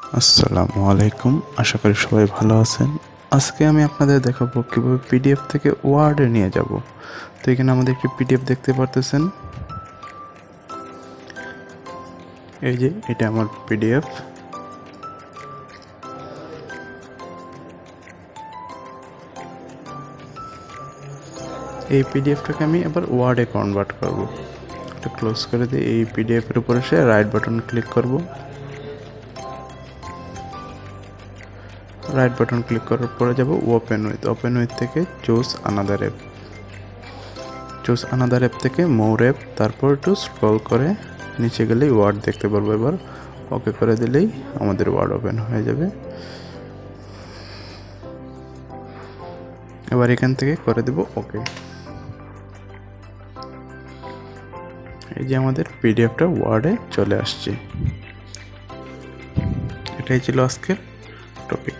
আসসালামু আলাইকুম, আশা করি সবাই ভালো আছেন। আজকে আমি আপনাদের দেখাবো কীভাবে পিডিএফ থেকে ওয়ার্ডে নিয়ে যাব। তো এখানে আমাদের একটি পিডিএফ দেখতে পারতেছেন, এই যে এটা আমার পিডিএফ। এই পিডিএফটাকে আমি এবার ওয়ার্ডে কনভার্ট করব। এটা ক্লোজ করে দিয়ে এই পিডিএফের উপরে এসে রাইট বাটন ক্লিক করব। রাইট বাটন ক্লিক করার পরে যাব ওপেন উইথ থেকে চুজ আনাদার অ্যাপ থেকে মোর অ্যাপ, তারপর একটু স্ক্রল করে নিচে গেলেই ওয়ার্ড দেখতে পারবো। এবার ওকে করে দিলেই আমাদের ওয়ার্ড ওপেন হয়ে যাবে। এবার এখান থেকে করে দেব ওকে। এই যে আমাদের পিডিএফটা ওয়ার্ডে চলে আসছে। এটাই ছিল আজকের টপিক।